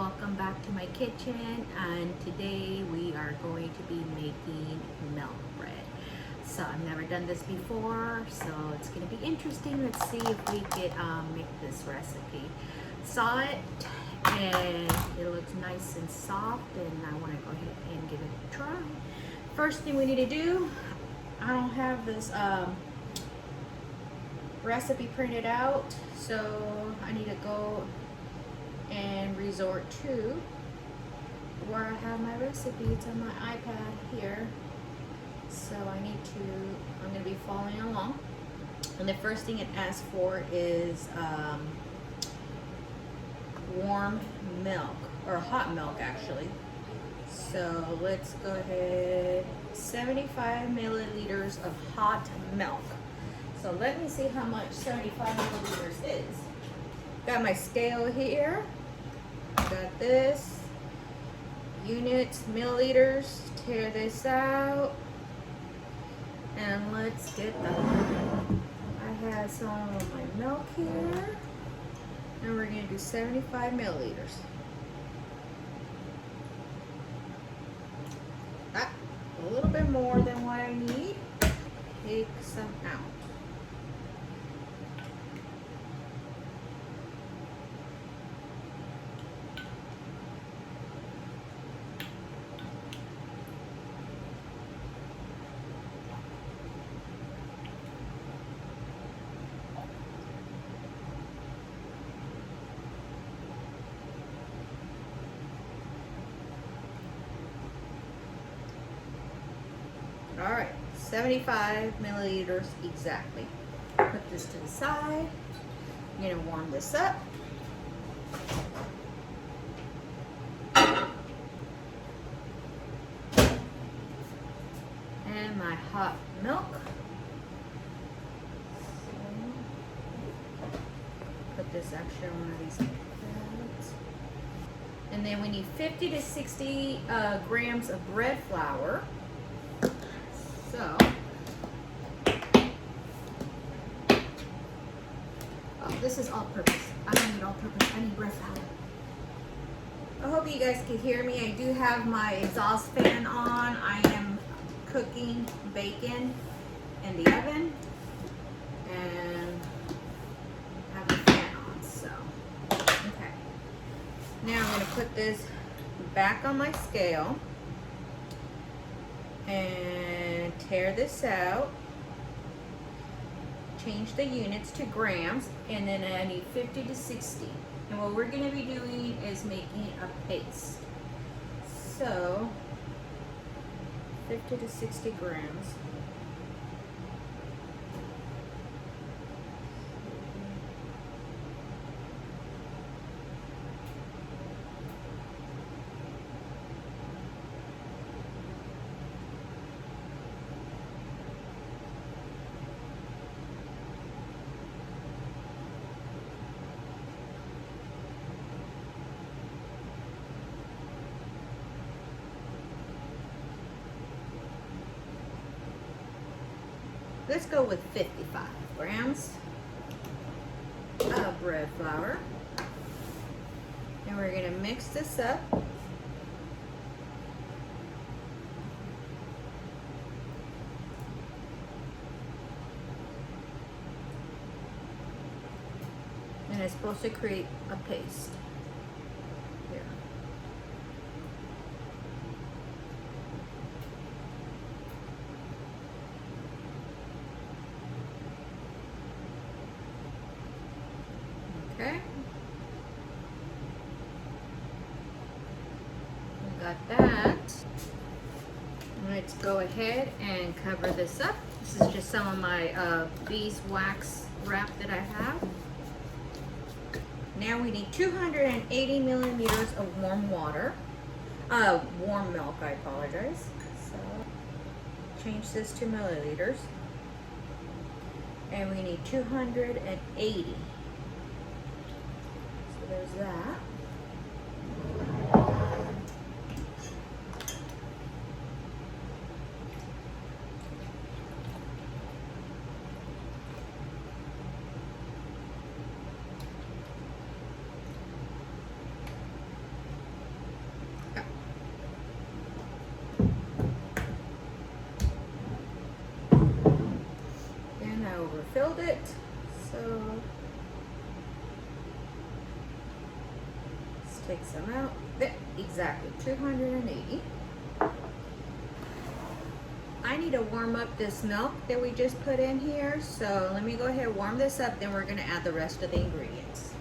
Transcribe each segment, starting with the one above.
welcome back to my kitchen, and today we are going to be making milk bread. So I've never done this before, so it's going to be interesting. Let's see if we could make this recipe. Saw it and it looks nice and soft, and I want to go ahead and give it a try. First thing we need to do, I don't have this recipe printed out, so I need to go and resort to where I have my recipe. It's on my iPad here, so I'm going to be following along. And the first thing it asks for is warm milk, or hot milk actually. So let's go ahead, 75 milliliters of hot milk. So let me see how much 75 milliliters is. Got my scale here. Got this. Units, milliliters. Tear this out. And let's get I have some of my milk here. And we're going to do 75 milliliters. That's a little bit more than what I need. Take some out. All right, 75 milliliters exactly. Put this to the side. I'm gonna warm this up. And my hot milk. Put this actually on one of these pads. And then we need 50 to 60 grams of bread flour. So, this is all-purpose. I don't need all-purpose. I need bread flour. I hope you guys can hear me. I do have my exhaust fan on. I am cooking bacon in the oven, and have the fan on. So, okay. Now I'm going to put this back on my scale and tear this out, change the units to grams, and then I need 50 to 60. And what we're going to be doing is making a paste. So 50 to 60 grams. Let's go with 55 grams of bread flour. And we're going to mix this up. And it's supposed to create a paste. Here. Okay, we got that. Let's go ahead and cover this up. This is just some of my beeswax wrap that I have. Now we need 280 milliliters of warm water. Warm milk, I apologize. So, change this to milliliters. And we need 280. There's that. filled it. So let's take some out. There, exactly 280. I need to warm up this milk that we just put in here. So let me go ahead and warm this up, then we're gonna add the rest of the ingredients.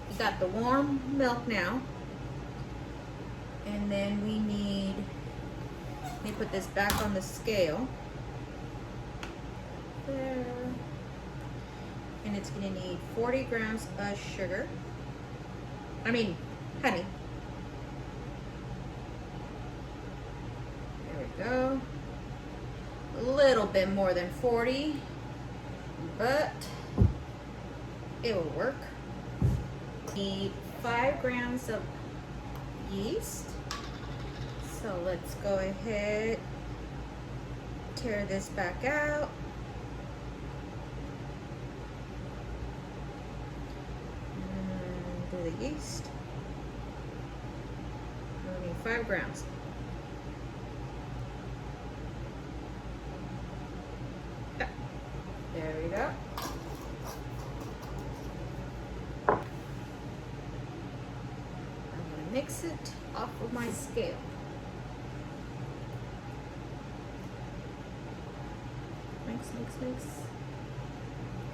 We got the warm milk now. And then we need, let me put this back on the scale. There. And it's gonna need 40 grams of sugar. Honey. There we go. A little bit more than 40, but it will work. Need 5 grams of yeast. So let's go ahead, tear this back out. And do the yeast. We need 5 grams. There we go. I'm gonna mix it off of my scale. Mix.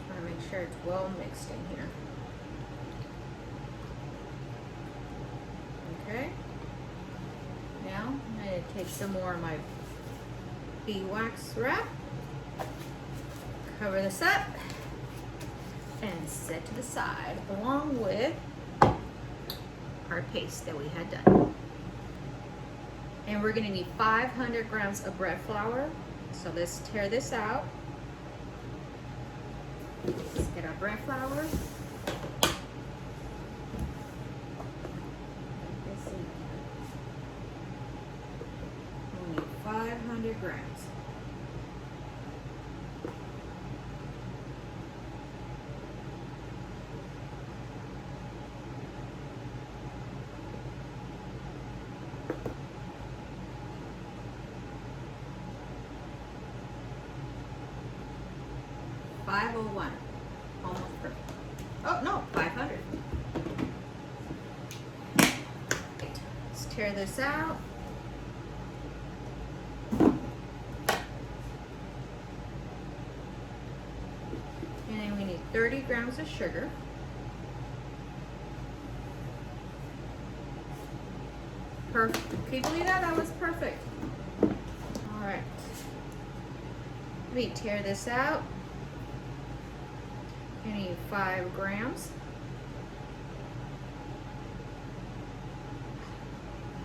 Trying to make sure it's well mixed in here. Okay. Now I'm gonna take some more of my beeswax wrap. Cover this up and set to the side along with our paste that we had done. And we're gonna need 500 grams of bread flour. So let's tear this out. Let's get our bread flour. We need 500 grams. $501, almost perfect. Oh no, 500. Let's tear this out. And then we need 30 grams of sugar. Perfect. Can you believe that? That was perfect. All right. Let me tear this out. I need 5 grams.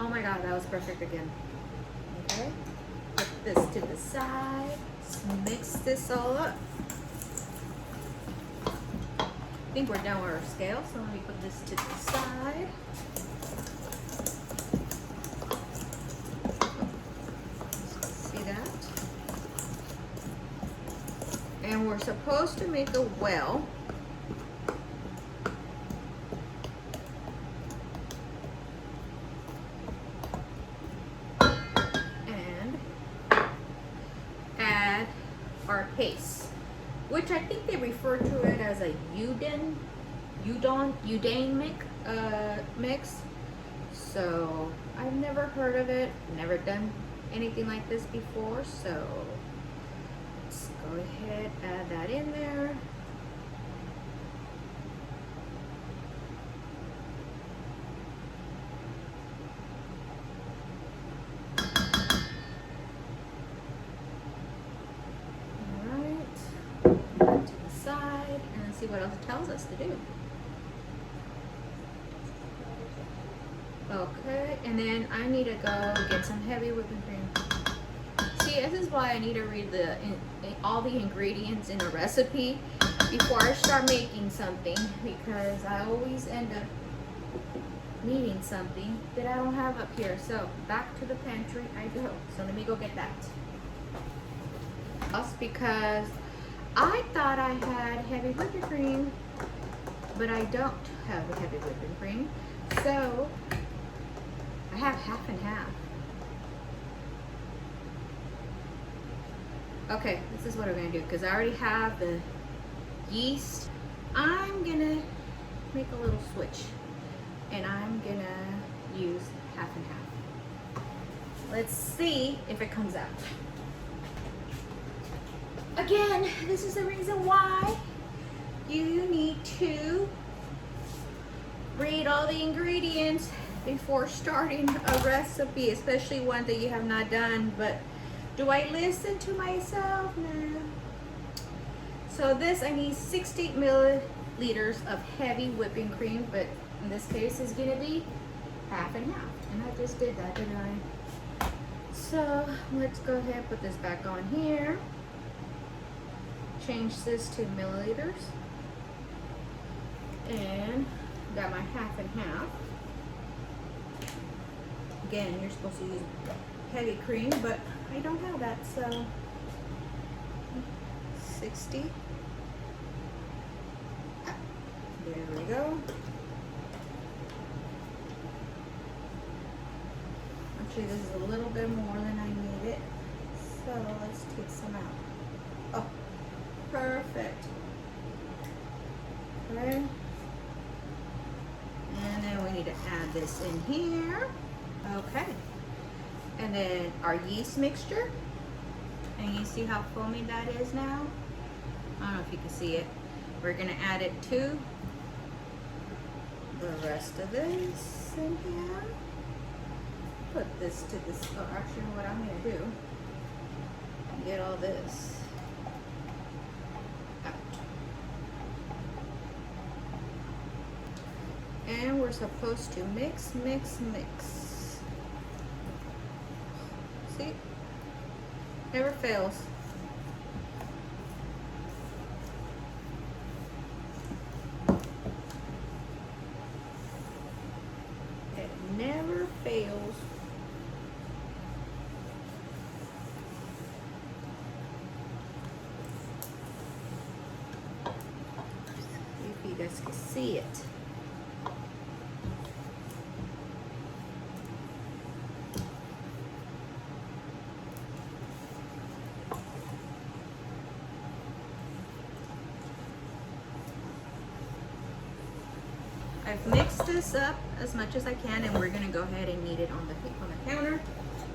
Oh my God, that was perfect again. Okay, put this to the side. Let's mix this all up. I think we're done with our scale, so let me put this to the side. See that? And we're supposed to make a well. And add our paste, which I think they refer to it as a Yudone mix. So I've never heard of it, never done anything like this before, so let's go ahead, add that in there. Alright, put that to the side and see what else it tells us to do. Okay, and then I need to go get some heavy whipping cream. See, this is why I need to read all the ingredients in a recipe before I start making something, because I always end up needing something that I don't have up here. So back to the pantry I go. So let me go get that. That's because I thought I had heavy whipping cream, but I don't have a heavy whipping cream. So I have half and half. Okay, this is what I'm gonna do, because I already have the yeast. I'm gonna make a little switch, and I'm gonna use half and half. Let's see if it comes out. Again, this is the reason why you need to read all the ingredients before starting a recipe, especially one that you have not done. But do I listen to myself? No. So this, I need 60 milliliters of heavy whipping cream, but in this case it's gonna be half and half. And I just did that, didn't I? So let's go ahead and put this back on here. Change this to milliliters. And got my half and half. Again, you're supposed to use heavy cream, but I don't have that, so 60. There we go. Actually, this is a little bit more than I needed, so let's take some out. Oh, perfect. Okay. And then we need to add this in here. Okay. And then our yeast mixture. And you see how foamy that is now? I don't know if you can see it. We're gonna add it to the rest of this in here. Put this to this, oh, actually what I'm gonna do, get all this out. And we're supposed to mix, mix, mix. See? Never fails. It never fails. If you guys can see it. I've mixed this up as much as I can, and we're gonna go ahead and knead it on the counter.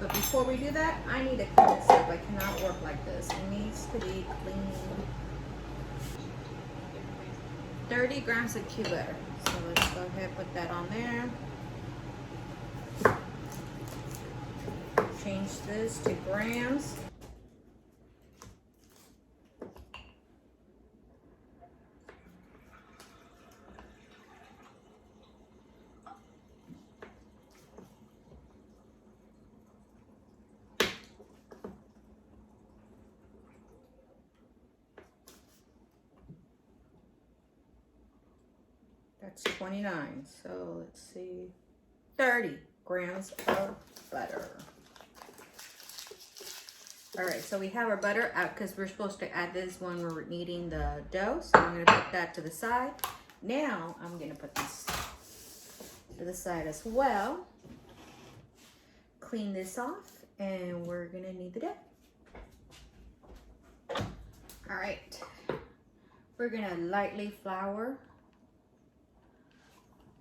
But before we do that, I need to clean this up. I cannot work like this. It needs to be clean. 30 grams of cube butter. So let's go ahead and put that on there. Change this to grams. That's 29. So let's see, 30 grams of butter. All right, so we have our butter out because we're supposed to add this when we're kneading the dough. So I'm gonna put that to the side. Now I'm gonna put this to the side as well. Clean this off, and we're gonna knead the dough. All right, we're gonna lightly flour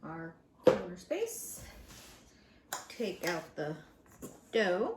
our counter space. Take out the dough.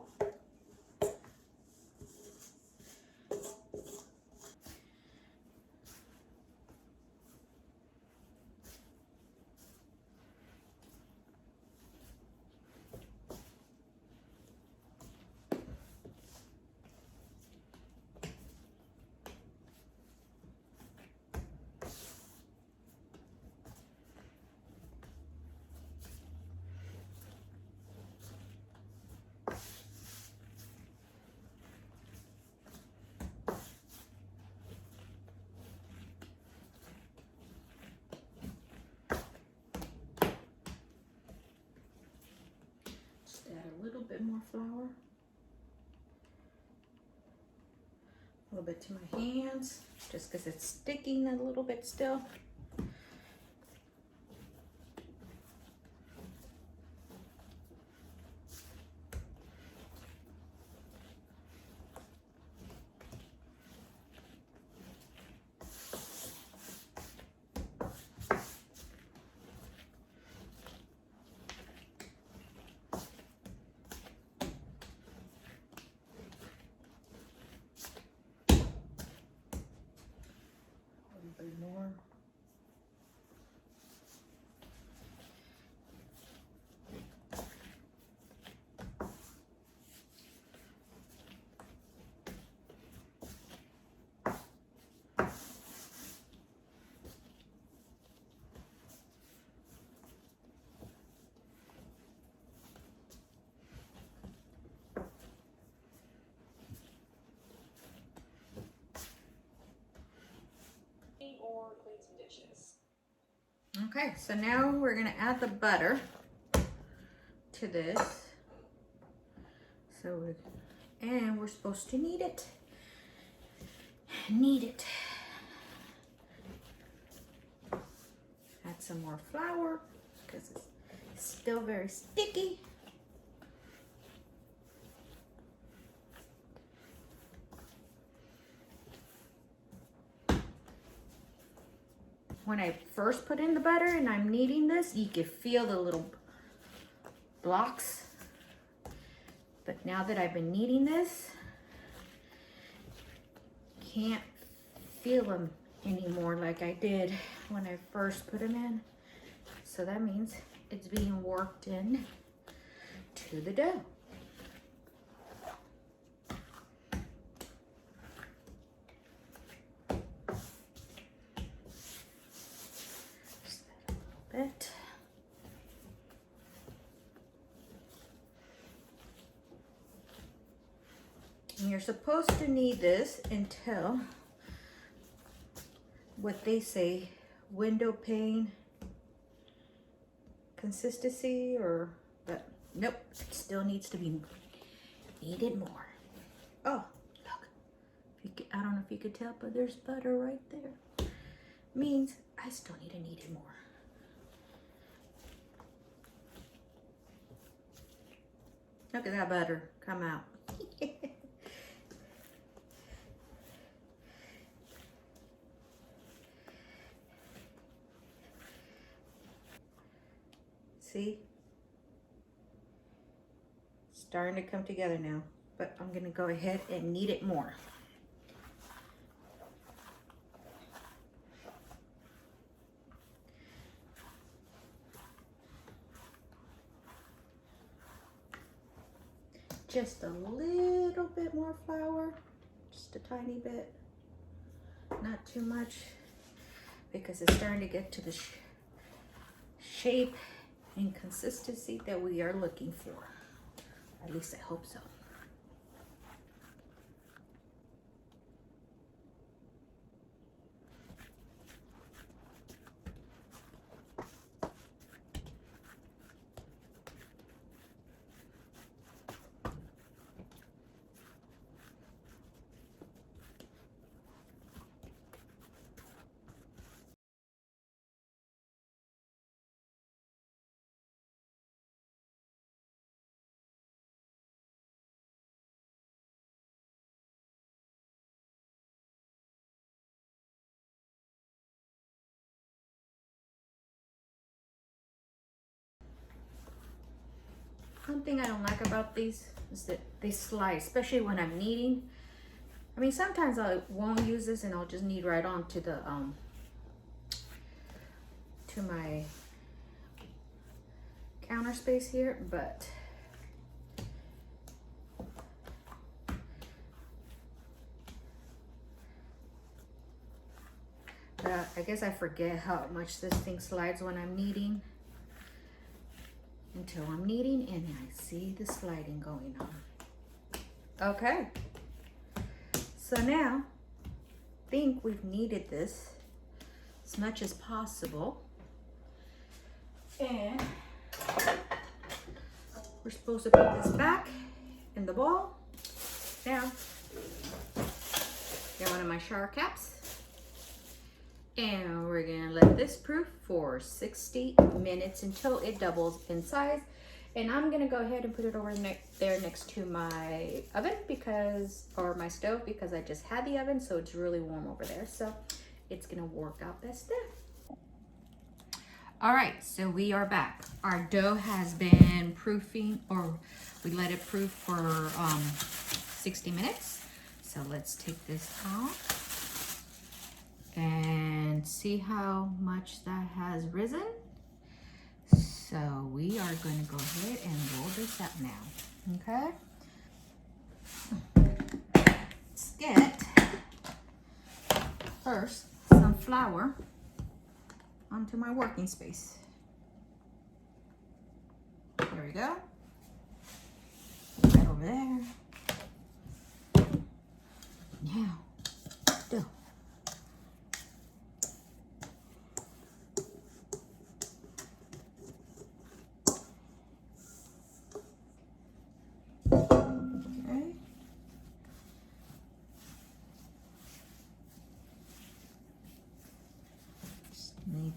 A little bit more flour, a little bit to my hands, just because it's sticking a little bit still. Okay, so now we're gonna add the butter to this. And we're supposed to knead it. Knead it. Add some more flour because it's still very sticky. When I first put in the butter and I'm kneading this, you can feel the little blocks. But now that I've been kneading this, can't feel them anymore like I did when I first put them in. So that means it's being worked in to the dough. Just a little bit. And you're supposed to knead this until what they say, window pane consistency, but nope, it still needs to be kneaded more. Oh, look, I don't know if you could tell, but there's butter right there. Means I still need to knead it more. Look at that butter come out. See? Starting to come together now, but I'm gonna go ahead and knead it more. Just a little bit more flour, just a tiny bit, not too much, because it's starting to get to the shape and consistency that we are looking for. At least I hope so. One thing I don't like about these is that they slide, especially when I'm kneading. I mean, sometimes I won't use this and I'll just knead right on to the to my counter space here, but I guess I forget how much this thing slides when I'm kneading. Until I'm kneading and I see the sliding going on. Okay, so now I think we've kneaded this as much as possible, and we're supposed to put this back in the bowl. Now, get one of my shower caps, and we're gonna let this proof for 60 minutes until it doubles in size. And I'm gonna go ahead and put it over there next to my oven or my stove, because I just had the oven, so it's really warm over there. So it's gonna work out best there. All right, so we are back. Our dough has been proofing, or we let it proof for 60 minutes. So let's take this out and see how much that has risen. So we are going to go ahead and roll this up now, okay? Let's get first some flour onto my working space. There we go. Right over there. Now, dough.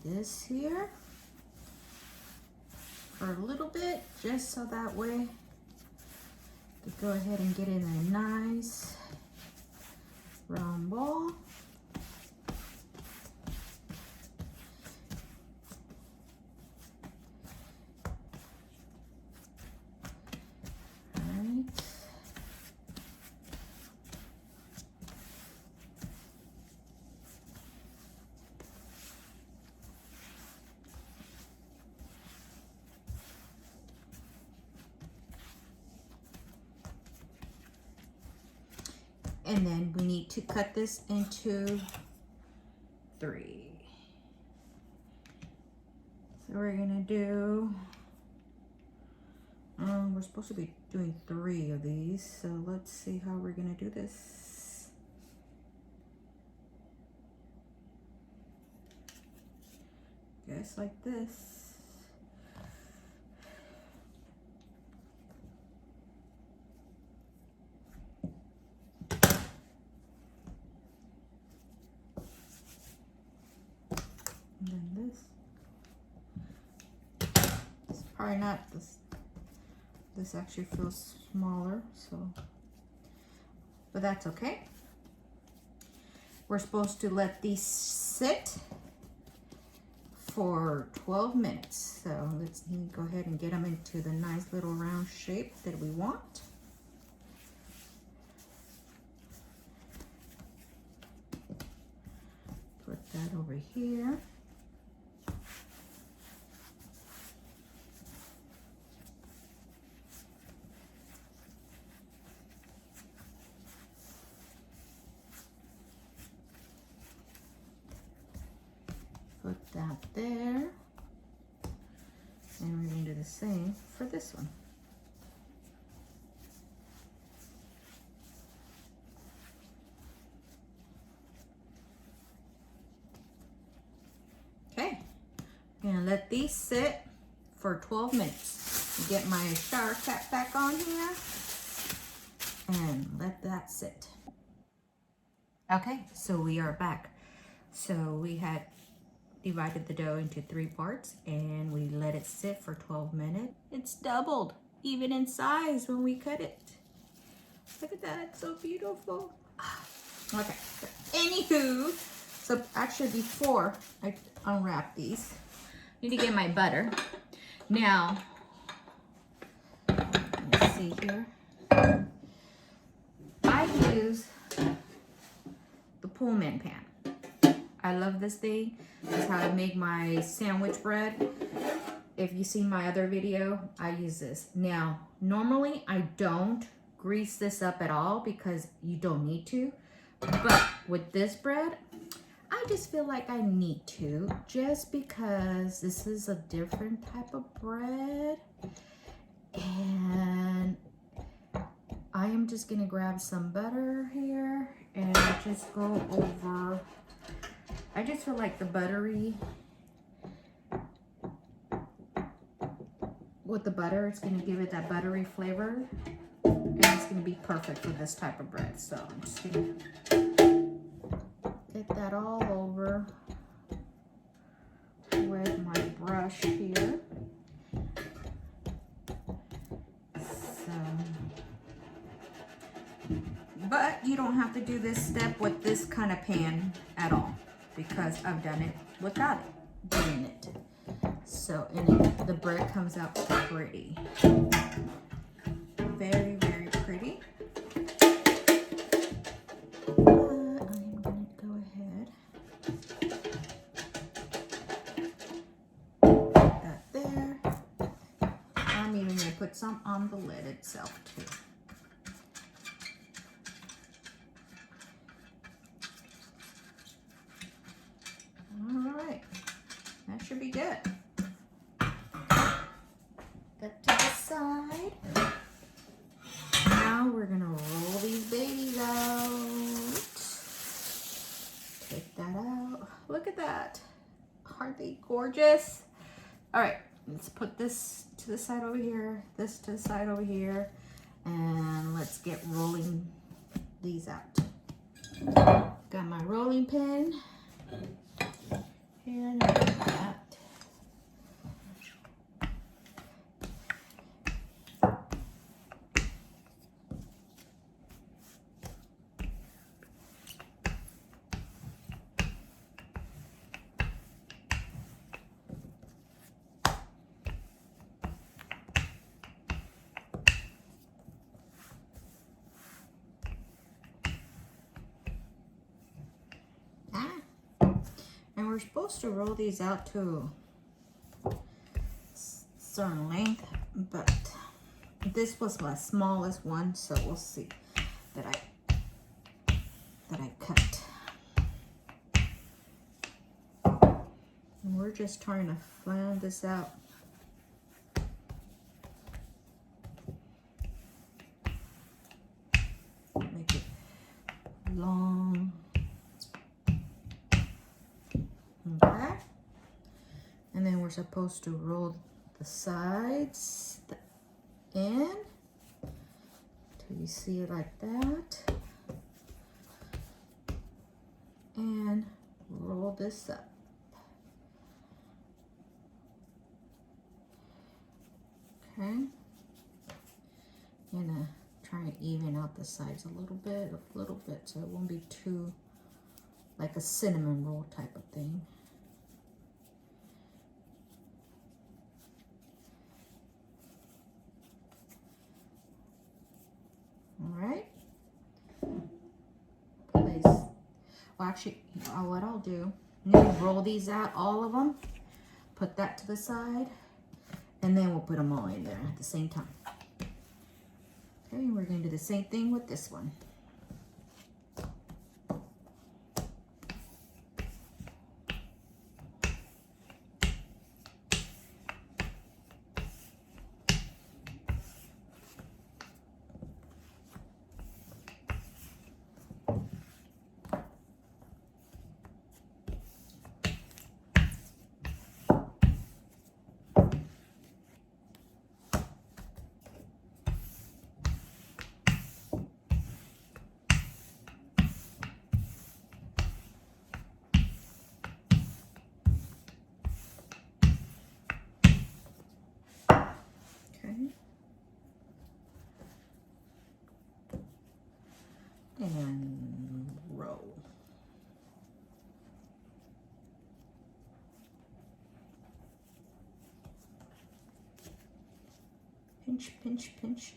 this here for a little bit, just so that way we go ahead and get in a nice round ball. And then we need to cut this into 3. So we're gonna do, we're supposed to be doing 3 of these. So let's see how we're gonna do this. Guess like this. And then this. It's probably not this. This actually feels smaller, so, but that's okay. We're supposed to let these sit for 12 minutes. So let's go ahead and get them into the nice little round shape that we want. Put that over here. Put that there, and we're going to do the same for this one. Okay, I'm going to let these sit for 12 minutes. Get my shower cap back on here and let that sit. Okay, so we are back. So we had divided the dough into 3 parts and we let it sit for 12 minutes. It's doubled even in size when we cut it. Look at that, it's so beautiful. Okay, so anywho, so actually before I unwrap these, I need to get my butter. Now, let's see here. I use the Pullman pan. I love this thing. That's how I make my sandwich bread. If you see my other video, I use this. Now, normally I don't grease this up at all because you don't need to. But with this bread, I just feel like I need to, just because this is a different type of bread. And I am just gonna grab some butter here and just go over. I just feel like the buttery, with the butter, it's gonna give it that buttery flavor, and it's gonna be perfect for this type of bread. So I'm just gonna get that all over with my brush here. So, but you don't have to do this step with this kind of pan at all, because I've done it without it, doing it. So, and the bread comes out pretty. Very, very pretty. I'm gonna go ahead. Put that there. I'm even gonna put some on the lid itself too. That should be good. That to the side. Now we're gonna roll these babies out. Take that out. Look at that. Aren't they gorgeous? All right, let's put this to the side over here, this to the side over here, and let's get rolling these out. Got my rolling pin. here and like that. And we're supposed to roll these out to a certain length, but this was my smallest one, so we'll see that I cut. And we're just trying to flatten this out. Make it long. Okay, and then we're supposed to roll the sides in till you see it like that, and roll this up. Okay, and try and even out the sides a little bit, so it won't be too like a cinnamon roll type of thing. All right. Place. Well, actually, what I'll do, I'm gonna roll these out, all of them. Put that to the side, and then we'll put them all in there at the same time. Okay, we're gonna do the same thing with this one. And roll. Pinch, pinch, pinch.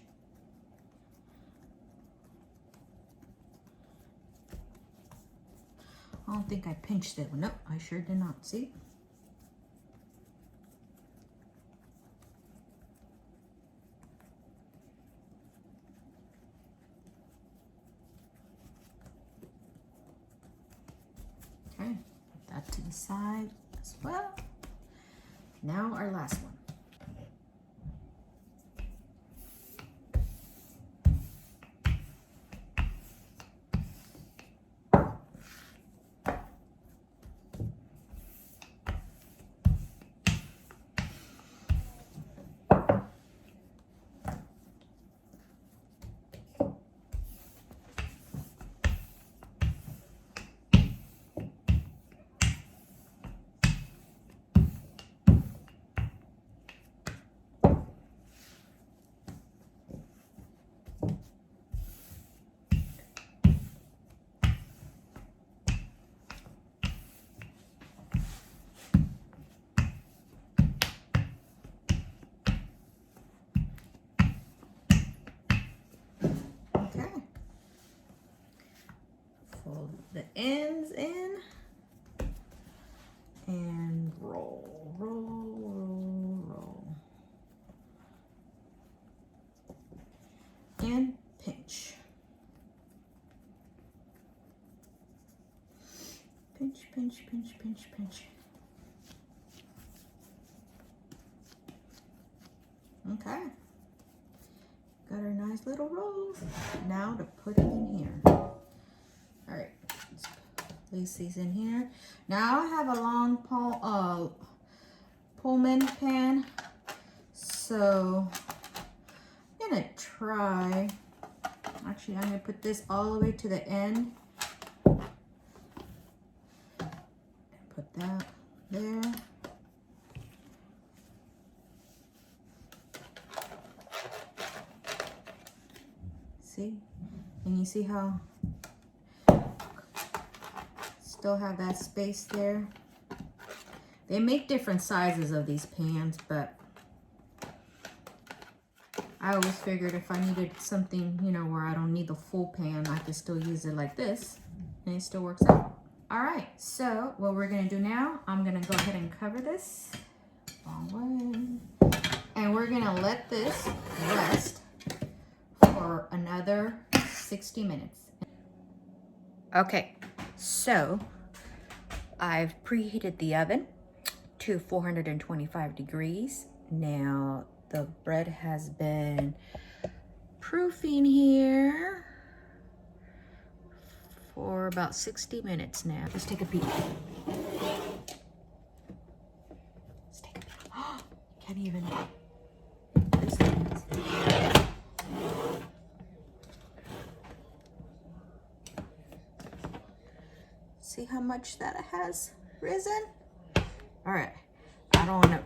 I don't think I pinched it. Nope, I sure did not. See? Okay, put that to the side as well. Now our last one. Fold the ends in and roll, roll, roll, roll. And pinch. Pinch, pinch, pinch, pinch, pinch. Okay. Got our nice little rolls. Now to put it in here. All right, let's place these in here. Now I have a long Pullman pan, so I'm gonna try. Actually, I'm gonna put this all the way to the end. And put that See? And you see how still have that space there? They make different sizes of these pans, but I always figured if I needed something, you know, where I don't need the full pan, I can still use it like this, and it still works out. All right, so what we're gonna do now, I'm gonna go ahead and cover this. Wrong way. And we're gonna let this rest for another 60 minutes. Okay, so I've preheated the oven to 425 degrees. Now the bread has been proofing here for about 60 minutes now. Let's take a peek. Let's take a peek. Oh, can't even. See how much that has risen? All right, I don't want to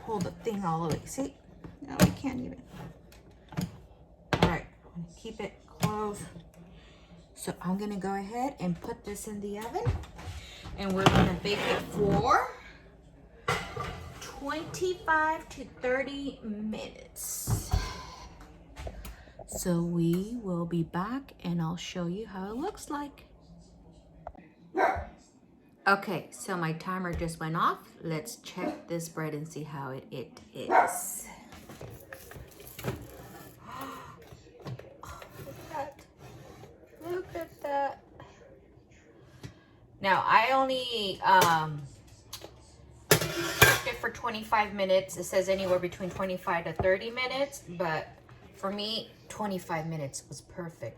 pull the thing all the way. See? No, I can't even. All right, I'm gonna keep it close. So I'm gonna go ahead and put this in the oven, and we're gonna bake it for 25 to 30 minutes. So we will be back and I'll show you how it looks like. Okay, so my timer just went off. Let's check this bread and see how it is. Look at that. Now I only cooked it for 25 minutes. It says anywhere between 25 to 30 minutes, but for me, 25 minutes was perfect.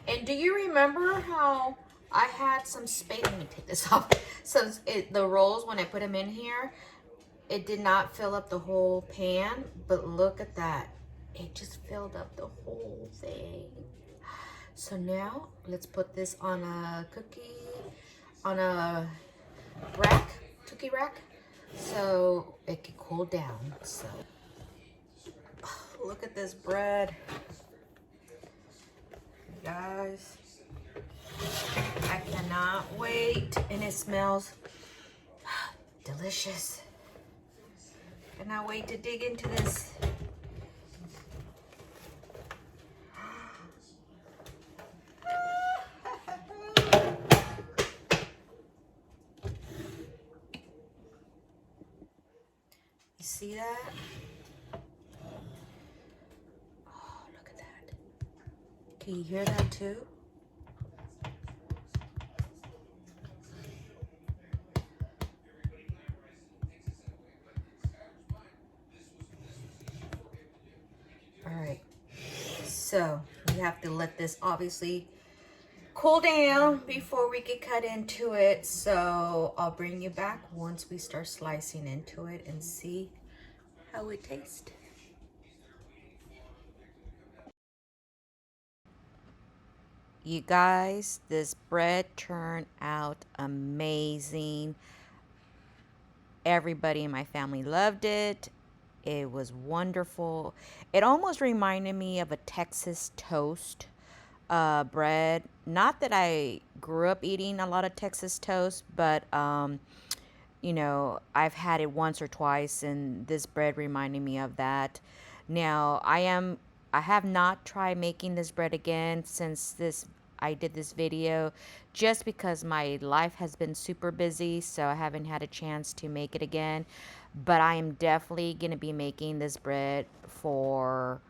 And do you remember how I had some space? Let me take this off. So the rolls, when I put them in here, it did not fill up the whole pan, but look at that. It just filled up the whole thing. So now let's put this on a cookie rack, so it can cool down. So look at this bread, guys. I cannot wait, and it smells delicious. Cannot wait to dig into this. You see that? Oh, look at that. Can you hear that too? All right, so we have to let this obviously cool down before we get cut into it. So I'll bring you back once we start slicing into it and see how it tastes. You guys, this bread turned out amazing. Everybody in my family loved it. It was wonderful. It almost reminded me of a Texas toast bread. Not that I grew up eating a lot of Texas toast, but you know, I've had it once or twice, and this bread reminded me of that. Now, I have not tried making this bread again since I did this video, just because my life has been super busy, so I haven't had a chance to make it again. But I am definitely going to be making this bread for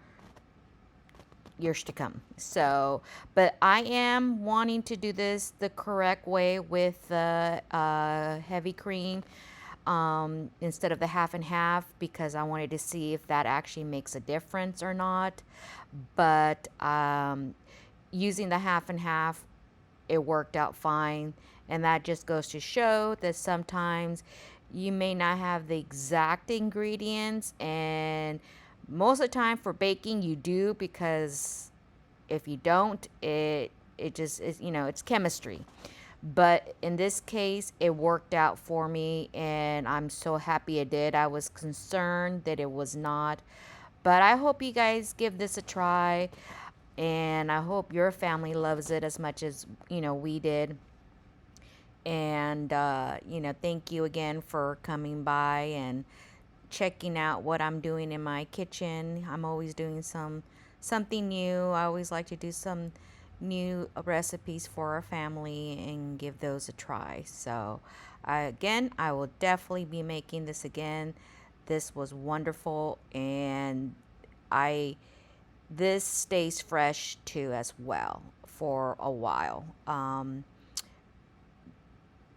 years to come. So, but I am wanting to do this the correct way with the heavy cream instead of the half and half, because I wanted to see if that actually makes a difference or not. But using the half and half, it worked out fine. And that just goes to show that sometimes you may not have the exact ingredients, and most of the time for baking you do, because if you don't, it just is, you know, it's chemistry. But in this case, it worked out for me, and I'm so happy it did. I was concerned that it was not, but I hope you guys give this a try. And I hope your family loves it as much as, we did. And, thank you again for coming by and checking out what I'm doing in my kitchen. I'm always doing something new. I always like to do some new recipes for our family and give those a try. So, again, I will definitely be making this again. This was wonderful, and I this stays fresh too as well for a while.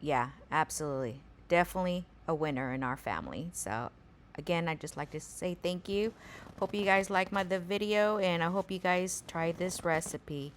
Yeah, absolutely. Definitely a winner in our family. So, again, I'd just like to say thank you. Hope you guys like the video, and I hope you guys try this recipe.